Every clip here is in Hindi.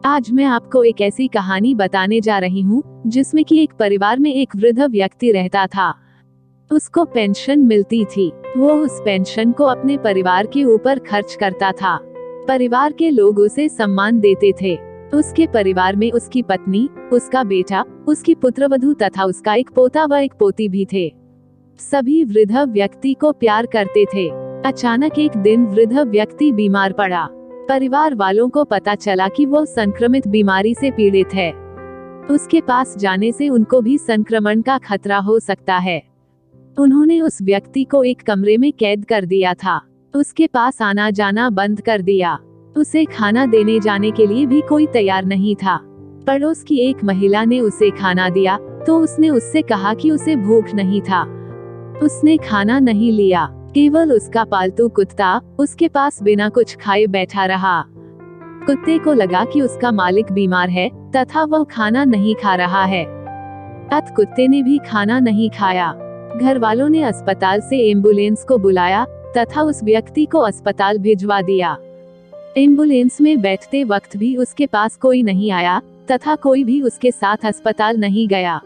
आज मैं आपको एक ऐसी कहानी बताने जा रही हूँ जिसमें कि एक परिवार में एक वृद्ध व्यक्ति रहता था। उसको पेंशन मिलती थी। वो उस पेंशन को अपने परिवार के ऊपर खर्च करता था। परिवार के लोग उसे सम्मान देते थे। उसके परिवार में उसकी पत्नी, उसका बेटा, उसकी पुत्रवधू तथा उसका एक पोता व एक पोती भी थे। सभी वृद्ध व्यक्ति को प्यार करते थे। अचानक एक दिन वृद्ध व्यक्ति बीमार पड़ा। परिवार वालों को पता चला कि वो संक्रमित बीमारी से पीड़ित है। उसके पास जाने से उनको भी संक्रमण का खतरा हो सकता है। उन्होंने उस व्यक्ति को एक कमरे में कैद कर दिया था। उसके पास आना जाना बंद कर दिया। उसे खाना देने जाने के लिए भी कोई तैयार नहीं था। पड़ोस की एक महिला ने उसे खाना दिया तो उसने उससे कहा कि उसे भूख नहीं था। उसने खाना नहीं लिया। केवल उसका पालतू कुत्ता उसके पास बिना कुछ खाए बैठा रहा। कुत्ते को लगा कि उसका मालिक बीमार है तथा वह खाना नहीं खा रहा है। अत कुत्ते ने भी खाना नहीं खाया। घर वालों ने अस्पताल से एम्बुलेंस को बुलाया तथा उस व्यक्ति को अस्पताल भिजवा दिया। एम्बुलेंस में बैठते वक्त भी उसके पास कोई नहीं आया तथा कोई भी उसके साथ अस्पताल नहीं गया।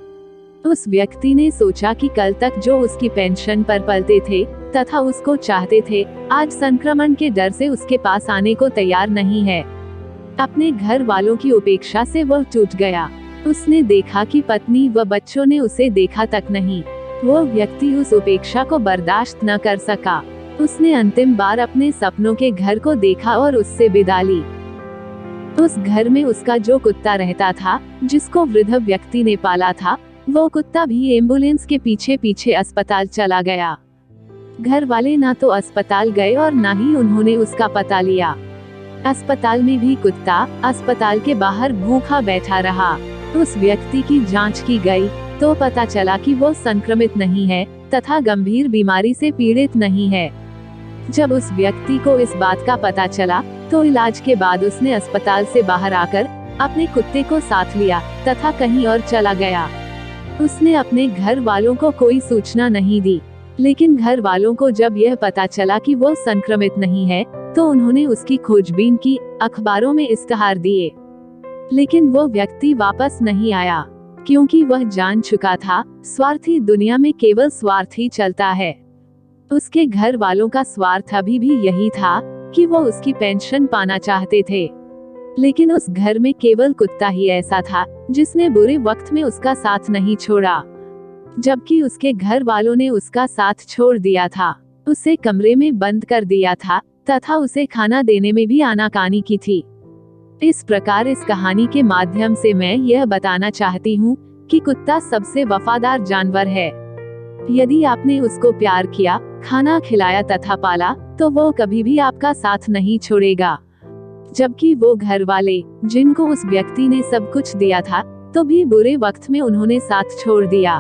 उस व्यक्ति ने सोचा कि कल तक जो उसकी पेंशन पर पलते थे तथा उसको चाहते थे, आज संक्रमण के डर से उसके पास आने को तैयार नहीं है। अपने घर वालों की उपेक्षा से वह टूट गया। उसने देखा कि पत्नी व बच्चों ने उसे देखा तक नहीं। वो व्यक्ति उस उपेक्षा को बर्दाश्त न कर सका। उसने अंतिम बार अपने सपनों के घर को देखा और उससे विदा ली। उस घर में उसका जो कुत्ता रहता था, जिसको वृद्ध व्यक्ति ने पाला था, वो कुत्ता भी एम्बुलेंस के पीछे पीछे अस्पताल चला गया। घर वाले ना तो अस्पताल गए और ना ही उन्होंने उसका पता लिया। अस्पताल में भी कुत्ता अस्पताल के बाहर भूखा बैठा रहा। उस व्यक्ति की जांच की गई तो पता चला कि वो संक्रमित नहीं है तथा गंभीर बीमारी से पीड़ित नहीं है। जब उस व्यक्ति को इस बात का पता चला तो इलाज के बाद उसने अस्पताल से बाहर आकर अपने कुत्ते को साथ लिया तथा कहीं और चला गया। उसने अपने घर वालों को कोई सूचना नहीं दी, लेकिन घर वालों को जब यह पता चला कि वो संक्रमित नहीं है तो उन्होंने उसकी खोजबीन की, अखबारों में इश्तहार दिए। लेकिन वो व्यक्ति वापस नहीं आया, क्योंकि वह जान चुका था स्वार्थी दुनिया में केवल स्वार्थ ही चलता है। उसके घर वालों का स्वार्थ अभी भी यही था कि वो उसकी पेंशन पाना चाहते थे। लेकिन उस घर में केवल कुत्ता ही ऐसा था जिसने बुरे वक्त में उसका साथ नहीं छोड़ा, जबकि उसके घर वालों ने उसका साथ छोड़ दिया था। उसे कमरे में बंद कर दिया था तथा उसे खाना देने में भी आनाकानी की थी। इस प्रकार इस कहानी के माध्यम से मैं यह बताना चाहती हूँ कि कुत्ता सबसे वफादार जानवर है। यदि आपने उसको प्यार किया, खाना खिलाया तथा पाला, तो वो कभी भी आपका साथ नहीं छोड़ेगा। जबकि वो घर वाले जिनको उस व्यक्ति ने सब कुछ दिया था, तो भी बुरे वक्त में उन्होंने साथ छोड़ दिया।